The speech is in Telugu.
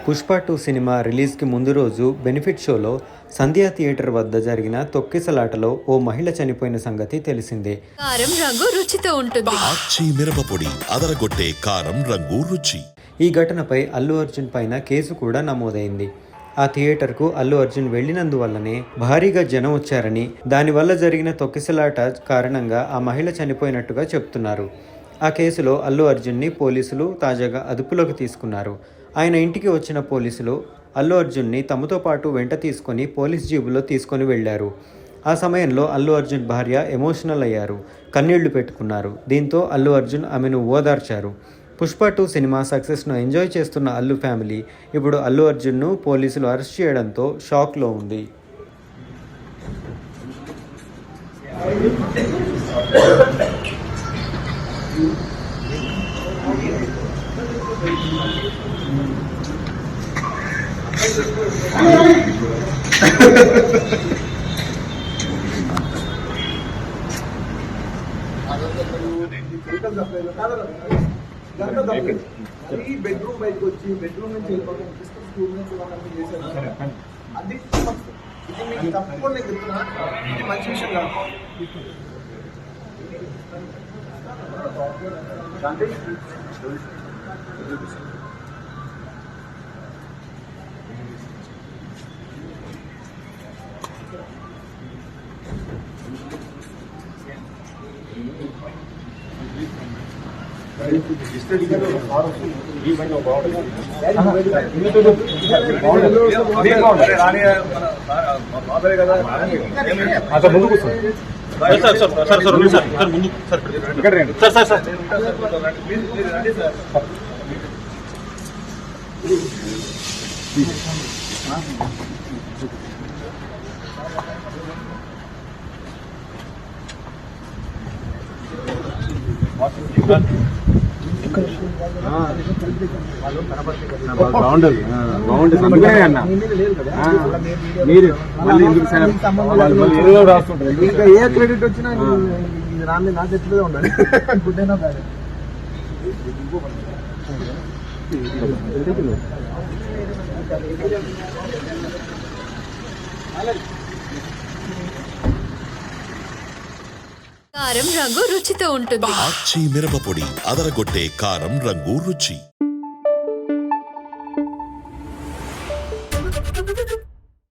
పుష్ప 2 సినిమా రిలీజ్కి ముందు రోజు బెనిఫిట్ షోలో సంధ్యా థియేటర్ వద్ద జరిగిన తొక్కిసలాటలో ఓ మహిళ చనిపోయిన సంగతి తెలిసిందే. కారం రంగు రుచితో ఉంటుంది. ఆచి మిరపపొడి అదరగొట్టే కారం రంగు రుచి. ఈ ఘటనపై అల్లు అర్జున్ పైన కేసు కూడా నమోదైంది. ఆ థియేటర్కు అల్లు అర్జున్ వెళ్లినందువల్లనే భారీగా జనం వచ్చారని, దానివల్ల జరిగిన తొక్కిసలాట కారణంగా ఆ మహిళ చనిపోయినట్టుగా చెప్తున్నారు. ఆ కేసులో అల్లు అర్జున్ని పోలీసులు తాజాగా అదుపులోకి తీసుకున్నారు. ఆయన ఇంటికి వచ్చిన పోలీసులు అల్లు అర్జున్ని తమతో పాటు వెంట తీసుకొని పోలీస్ జీబులో తీసుకొని వెళ్లారు. ఆ సమయంలో అల్లు అర్జున్ భార్య ఎమోషనల్ అయ్యారు, కన్నీళ్లు పెట్టుకున్నారు. దీంతో అల్లు అర్జున్ ఆమెను ఓదార్చారు. పుష్ప 2 సినిమా సక్సెస్ను ఎంజాయ్ చేస్తున్న అల్లు ఫ్యామిలీ ఇప్పుడు అల్లు అర్జున్ను పోలీసులు అరెస్ట్ చేయడంతో షాక్లో ఉంది. బెడ్రూమ్ బయటకు వచ్చి బెడ్రూమ్ నుంచి వెళ్ళిపోతాం స్కూల్ నుంచి చేశారు. అది ఇది మీకు తప్పకుండా చెప్తున్నా, ఇది మంచి విషయం కాదు. ముందుకు బాగుంటుంది అన్న. మీరు రాస్తుంటారు, ఇంకా ఏ క్రెడిట్ వచ్చినా రాని నా చెట్లుగా ఉండాలి. గుడ్ అయినా బ్యాడ్. కారం రంగు రుచితో ఉంటుంది. ఆచి మిరపపొడి అదరగొట్టే కారం రంగు రుచి.